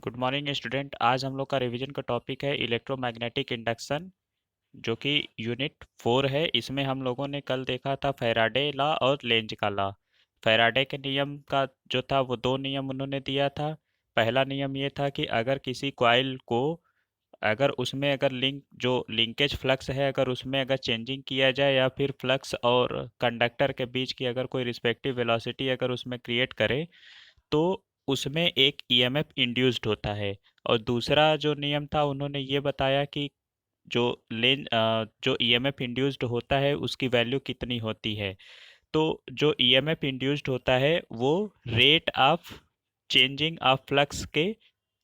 Good morning student. आज हम लोग का रिवीजन का टॉपिक है इलेक्ट्रोमैग्नेटिक इंडक्शन, जो कि यूनिट 4 है। इसमें हम लोगों ने कल देखा था फैराडे लॉ और लेंज का लॉ। फैराडे के नियम का जो था वो दो नियम उन्होंने दिया था। पहला नियम ये था कि अगर किसी कॉइल को अगर लिंकेज फ्लक्स है, अगर उसमें अगर चेंजिंग किया जाए या फिर फ्लक्स और कंडक्टर के बीच की अगर कोई रिस्पेक्टिव वेलोसिटी अगर उसमें क्रिएट करे तो उसमें एक ईएमएफ इंड्यूस्ड होता है। और दूसरा जो नियम था उन्होंने ये बताया कि जो ईएमएफ इंड्यूस्ड होता है उसकी वैल्यू कितनी होती है। तो जो ईएमएफ इंड्यूस्ड होता है वो rate of changing of flux के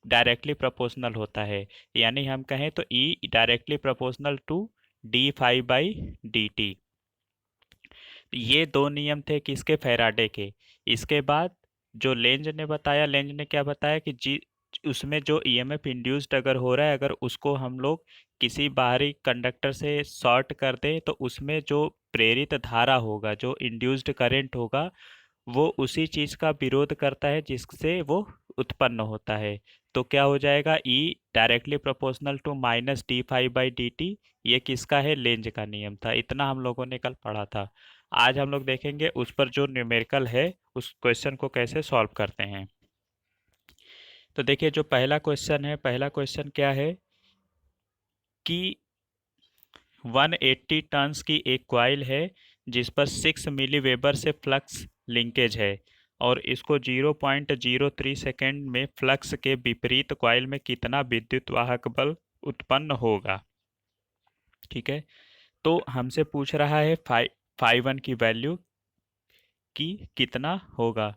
डायरेक्टली प्रोपोर्शनल होता है। यानी हम कहें तो E directly proportional to d phi by d t. ये दो नियम थे किसके, फैराडे के। इसके बाद जो लेंज ने क्या बताया कि जी उसमें जो ईएमएफ इंड्यूस्ड अगर हो रहा है, अगर उसको हम लोग किसी बाहरी कंडक्टर से शॉर्ट कर दें तो उसमें जो प्रेरित धारा होगा, जो इंड्यूस्ड करंट होगा, वो उसी चीज का विरोध करता है जिससे वो उत्पन्न होता है। तो क्या हो जाएगा, E directly proportional to minus d phi by d t. ये किसका है, लेंज का नियम था। इतना हम लोगों ने कल पढ़ा था। आज हम लोग देखेंगे उस पर जो न्यूमेरिकल है उस क्वेश्चन को कैसे सॉल्व करते हैं। तो देखिए जो पहला क्वेश्चन है, पहला क्वेश्चन क्या है कि 180 टन्स की एक कॉइल है जिस पर 6 मिली वेबर से फ्लक्स लिंकेज है, और इसको 0.03 सेकेंड में फ्लक्स के विपरीत कॉइल में कितना विद्युत वाहक बल उत्पन्न होगा। ठीक है, तो हमसे पूछ रहा है फाइव वन की वैल्यू की कितना होगा,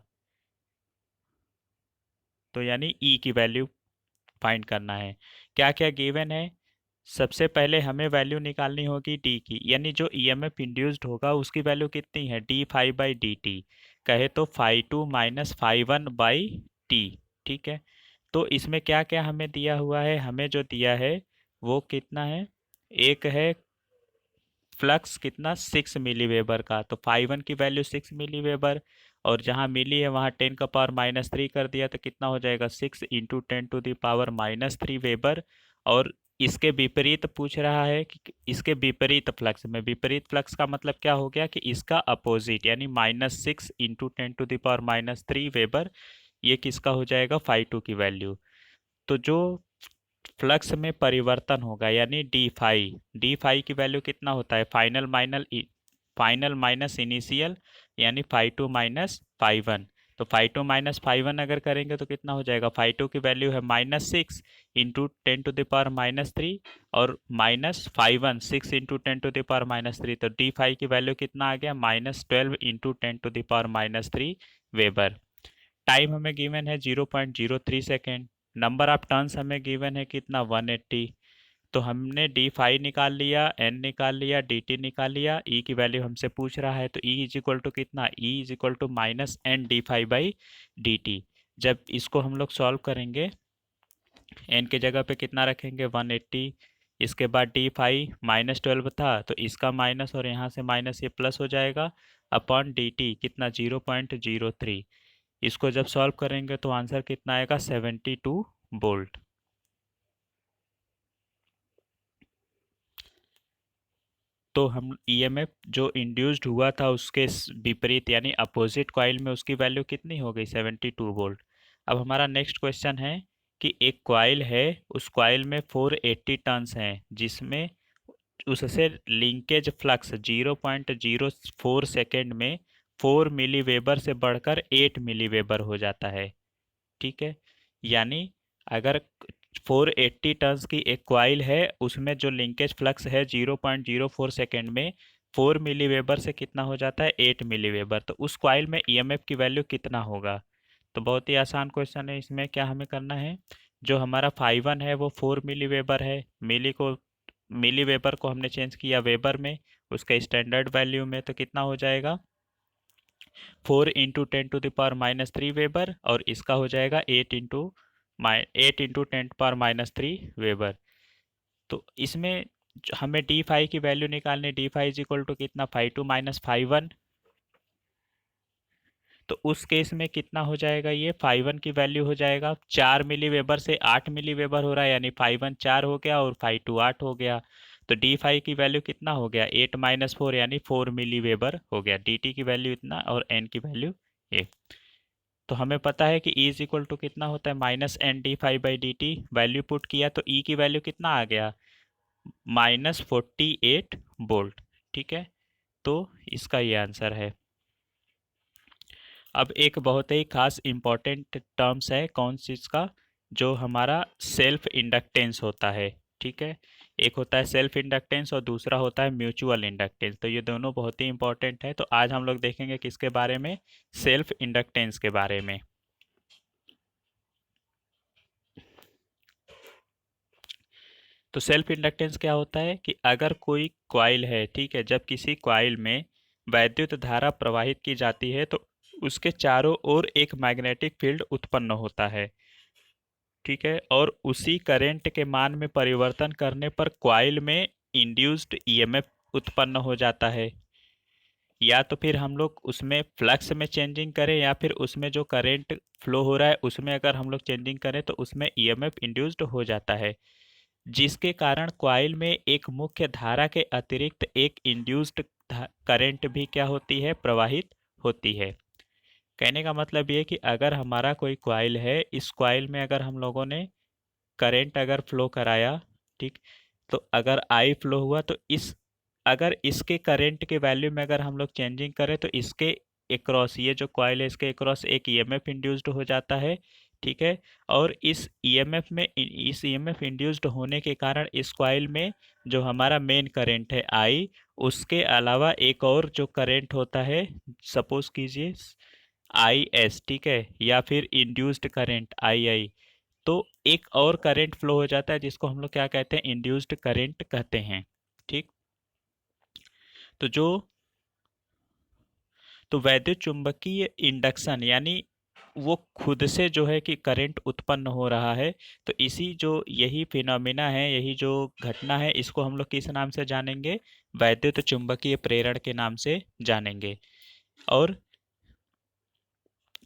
तो यानी ई की वैल्यू फाइंड करना है। क्या क्या गिवन है, सबसे पहले हमें वैल्यू निकालनी होगी डी की, यानी जो ईएमएफ इंड्यूस्ड होगा उसकी वैल्यू कितनी है, d phi by d t. कहे तो five two minus five one by t. ठीक है, तो इसमें क्या क्या हमें दिया हुआ है, हमें जो दिया है वो कितना है, एक है फ्लक्स कितना 6 मिली वेबर का, तो फाइव वन की वैल्यू 6 मिली वेबर, और जहाँ मिली है वहाँ 10 का पावर -3 कर दिया तो कितना हो जाएगा 6 into 10 to the power -3 weber. और इसके विपरीत पूछ रहा है कि इसके विपरीत फ्लक्स में, विपरीत फ्लक्स का मतलब क्या हो गया कि इसका अपोजिट, यानी -6 into 10 to the power -3 weber. ये किसका हो जाएगा, फाइव टू की वैल्यू। तो जो फ्लक्स में परिवर्तन होगा यानी डी फाई की वैल्यू कितना होता है, फाइनल माइनस इनिशियल, यानी five two minus five one. तो five two minus five one अगर करेंगे तो कितना हो जाएगा, फाइव टू की वैल्यू है -6 इंटू 10 टू द पावर -3, और minus five one 6 into 10 to the power -3, तो डी फाइव की वैल्यू कितना आ गया, -12 into 10 to the power -3 weber. Time हमें गिवन है 0.03 सेकेंड। नंबर ऑफ टर्न्स हमें गिवन है कितना, 180। तो हमने डी फाइव निकाल लिया, एन निकाल लिया, डी टी निकाल लिया, ई की वैल्यू हमसे पूछ रहा है तो ई इज इक्वल टू कितना, E is equal to minus N d phi by d t. जब इसको हम लोग सॉल्व करेंगे, एन की जगह पे कितना रखेंगे, 180। इसके बाद डी फाइव -12 था तो इसका माइनस और यहाँ से माइनस, ये प्लस हो जाएगा, अपॉन डी टी कितना 0.03। इसको जब सॉल्व करेंगे तो आंसर कितना आएगा, 72 वोल्ट। तो हम ईएमएफ जो इंड्यूस्ड हुआ था उसके विपरीत यानी अपोजिट कॉइल में उसकी वैल्यू कितनी हो गई, 72 वोल्ट। अब हमारा नेक्स्ट क्वेश्चन है कि एक कॉइल है, उस कॉइल में 480 टर्न्स हैं जिसमें उससे लिंकेज फ्लक्स 0.04 सेकेंड में 4 मिली वेबर से बढ़कर 8 मिली वेबर हो जाता है। ठीक है, यानी अगर 480 टर्न्स की एक कॉइल है उसमें जो लिंकेज फ्लक्स है 0.04 सेकेंड में 4 मिली वेबर से कितना हो जाता है, 8 मिली वेबर, तो उस कॉइल में ईएमएफ की वैल्यू कितना होगा। तो बहुत ही आसान क्वेश्चन है। इसमें क्या हमें करना है, जो हमारा फाइव वन है वो 4 मिली वेबर है, मिली वेबर को हमने चेंज किया वेबर में, उसके स्टैंडर्ड वैल्यू में, तो कितना हो जाएगा 4 into 10 to the power -3 weber, और इसका हो जाएगा 8 इंटू 10 पावर -3 वेबर। तो इसमें हमें डी फाइव की वैल्यू निकालनी, D five is equal to कितना, five two minus five one, तो उस केस में कितना हो जाएगा, ये φ1 की वैल्यू हो जाएगा 4 मिली वेबर से 8 मिली वेबर हो रहा है, यानी φ1 4 हो गया और φ2 8 हो गया। तो डी फाई की वैल्यू कितना हो गया, 8 माइनस 4 यानी 4 मिली वेबर हो गया। dt की वैल्यू इतना और n की वैल्यू ये। तो हमें पता है कि E इज इक्वल टू कितना होता है, minus N d phi by d t. Value put किया तो E की वैल्यू कितना आ गया, -48 वोल्ट। ठीक है, तो इसका ये आंसर है। अब एक बहुत ही खास इम्पॉर्टेंट टर्म्स है, कौन चीज़ का, जो हमारा सेल्फ इंडक्टेंस होता है। ठीक है, एक होता है सेल्फ इंडक्टेंस और दूसरा होता है म्यूचुअल इंडक्टेंस। तो ये दोनों बहुत ही इंपॉर्टेंट है। तो आज हम लोग देखेंगे किसके बारे में, सेल्फ इंडक्टेंस के बारे में। तो सेल्फ इंडक्टेंस क्या होता है कि अगर कोई कॉइल है, ठीक है, जब किसी कॉइल में वैद्युत धारा प्रवाहित की जाती है तो उसके चारों ओर एक मैग्नेटिक फील्ड उत्पन्न होता है। ठीक है, और उसी करंट के मान में परिवर्तन करने पर कॉइल में इंड्यूस्ड ईएमएफ उत्पन्न हो जाता है। या तो फिर हम लोग उसमें फ्लक्स में चेंजिंग करें या फिर उसमें जो करंट फ्लो हो रहा है उसमें अगर हम लोग चेंजिंग करें तो उसमें ईएमएफ इंड्यूस्ड हो जाता है, जिसके कारण कॉइल में एक मुख्य धारा के अतिरिक्त एक इंड्यूस्ड करंट भी क्या होती है, प्रवाहित होती है। कहने का मतलब ये कि अगर हमारा कोई कॉइल है, इस कॉइल में अगर हम लोगों ने करंट अगर फ्लो कराया, ठीक, तो अगर आई फ्लो हुआ तो इस, अगर इसके करंट के वैल्यू में अगर हम लोग चेंजिंग करें तो इसके एक्रॉस, ये जो कॉइल है इसके एक्रॉस एक ईएमएफ इंड्यूस्ड हो जाता है। ठीक है, और इस ईएमएफ में, इस ईएमएफ इंड्यूस्ड होने के कारण इस कॉइल में जो हमारा मेन करंट है आई, उसके अलावा एक और जो करंट होता है, सपोज कीजिए आई एस, ठीक है, या फिर इंड्यूस्ड करंट आई आई, तो एक और करंट फ्लो हो जाता है जिसको हम लोग क्या कहते हैं, इंड्यूस्ड करंट कहते हैं। ठीक, तो जो, तो वैद्युत चुंबकीय इंडक्शन यानी वो खुद से जो है कि करंट उत्पन्न हो रहा है। तो इसी जो यही फिनोमिना है, यही जो घटना है, इसको हम लोग किस नाम से जानेंगे, वैद्युत चुंबकीय प्रेरण के नाम से जानेंगे। और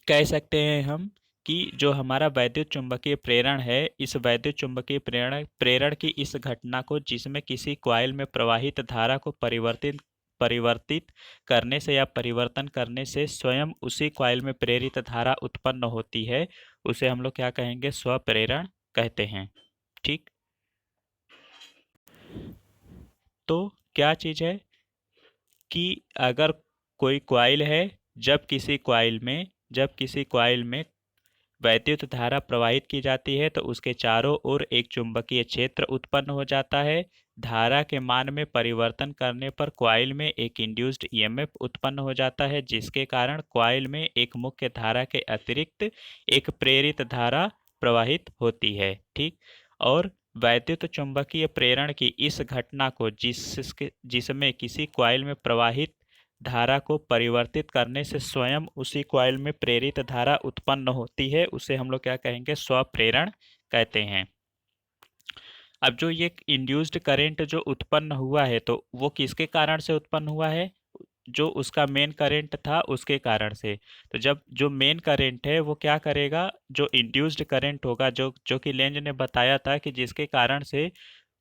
कह सकते हैं हम कि जो हमारा वैद्युत चुंबकीय प्रेरण है, इस वैद्युत चुंबकीय प्रेरण प्रेरण की इस घटना को, जिसमें किसी कॉइल में प्रवाहित धारा को परिवर्तित परिवर्तित करने से या परिवर्तन करने से स्वयं उसी कॉइल में प्रेरित धारा उत्पन्न होती है, उसे हम लोग क्या कहेंगे, स्वप्रेरण कहते हैं। ठीक, तो क्या चीज़ है कि अगर कोई कॉइल है, जब किसी कॉइल में वैद्युत धारा प्रवाहित की जाती है तो उसके चारों ओर एक चुंबकीय क्षेत्र उत्पन्न हो जाता है। धारा के मान में परिवर्तन करने पर कॉइल में एक इंड्यूस्ड ईएमएफ उत्पन्न हो जाता है, जिसके कारण कॉइल में एक मुख्य धारा के अतिरिक्त एक प्रेरित धारा प्रवाहित होती है। ठीक, और वैद्युत चुंबकीय प्रेरण की इस घटना को, जिसमें किसी कॉइल में प्रवाहित धारा को परिवर्तित करने से स्वयं उसी कॉइल में प्रेरित धारा उत्पन्न होती है, उसे हम लोग क्या कहेंगे, स्वप्रेरण कहते हैं। अब जो ये इंड्यूस्ड करंट जो उत्पन्न हुआ है, तो वो किसके कारण से उत्पन्न हुआ है, जो उसका मेन करंट था उसके कारण से। तो जब जो मेन करंट है वो क्या करेगा, जो इंड्यूस्ड करंट होगा, जो जो कि लेंज ने बताया था कि जिसके कारण से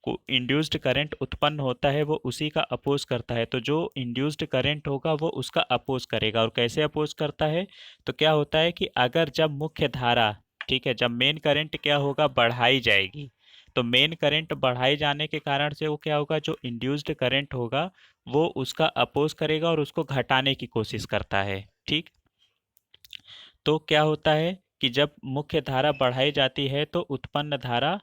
को इंड्यूस्ड करंट उत्पन्न होता है वो उसी का अपोज करता है। तो जो इंड्यूस्ड करंट होगा वो उसका अपोज करेगा। और कैसे अपोज करता है, तो क्या होता है कि अगर जब मुख्य धारा, ठीक है, जब मेन करंट क्या होगा, बढ़ाई जाएगी, तो मेन करंट बढ़ाई जाने के कारण से वो क्या होगा, जो इंड्यूस्ड करंट होगा वो उसका अपोज करेगा और उसको घटाने की कोशिश करता है। ठीक, तो क्या होता है कि जब मुख्य धारा बढ़ाई जाती है तो उत्पन्न धारा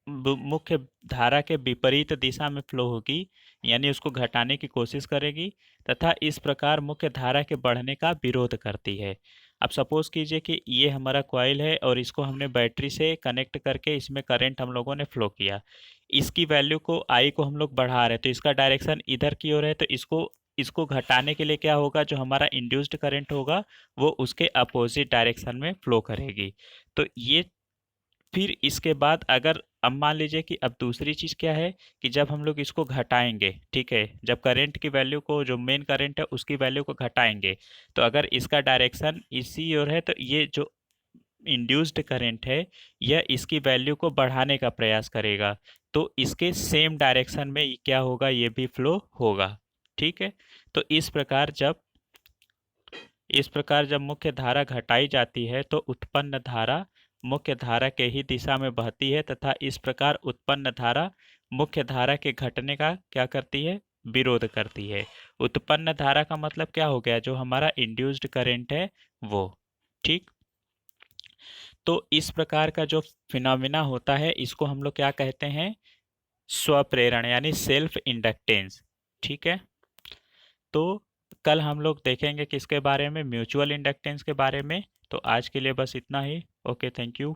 मुख्य धारा के विपरीत दिशा में फ्लो होगी, यानी उसको घटाने की कोशिश करेगी, तथा इस प्रकार मुख्य धारा के बढ़ने का विरोध करती है। अब सपोज कीजिए कि ये हमारा कॉइल है और इसको हमने बैटरी से कनेक्ट करके इसमें करंट हम लोगों ने फ्लो किया। इसकी वैल्यू को, आई को हम लोग बढ़ा रहे हैं, तो इसका डायरेक्शन इधर की ओर है, तो इसको इसको घटाने के लिए क्या होगा, जो हमारा इंड्यूस्ड करंट होगा वो उसके अपोजिट डायरेक्शन में फ्लो करेगी। तो ये, फिर इसके बाद अगर अब मान लीजिए कि अब दूसरी चीज़ क्या है कि जब हम लोग इसको घटाएंगे, ठीक है, जब करंट की वैल्यू को, जो मेन करंट है उसकी वैल्यू को घटाएंगे, तो अगर इसका डायरेक्शन इसी ओर है तो ये जो इंड्यूस्ड करंट है यह इसकी वैल्यू को बढ़ाने का प्रयास करेगा, तो इसके सेम डायरेक्शन में ये क्या होगा, ये भी फ्लो होगा। ठीक है, तो इस प्रकार जब मुख्य धारा घटाई जाती है तो उत्पन्न धारा मुख्य धारा के ही दिशा में बहती है, तथा इस प्रकार उत्पन्न धारा मुख्य धारा के घटने का क्या करती है, विरोध करती है। उत्पन्न धारा का मतलब क्या हो गया, जो हमारा इंड्यूस्ड करंट है वो। ठीक, तो इस प्रकार का जो फिनोमिना होता है इसको हम लोग क्या कहते हैं, स्वप्रेरण यानी सेल्फ इंडक्टेंस। ठीक है, तो कल हम लोग देखेंगे किसके बारे में, म्यूचुअल इंडक्टेंस के बारे में। तो आज के लिए बस इतना ही। Okay, thank you.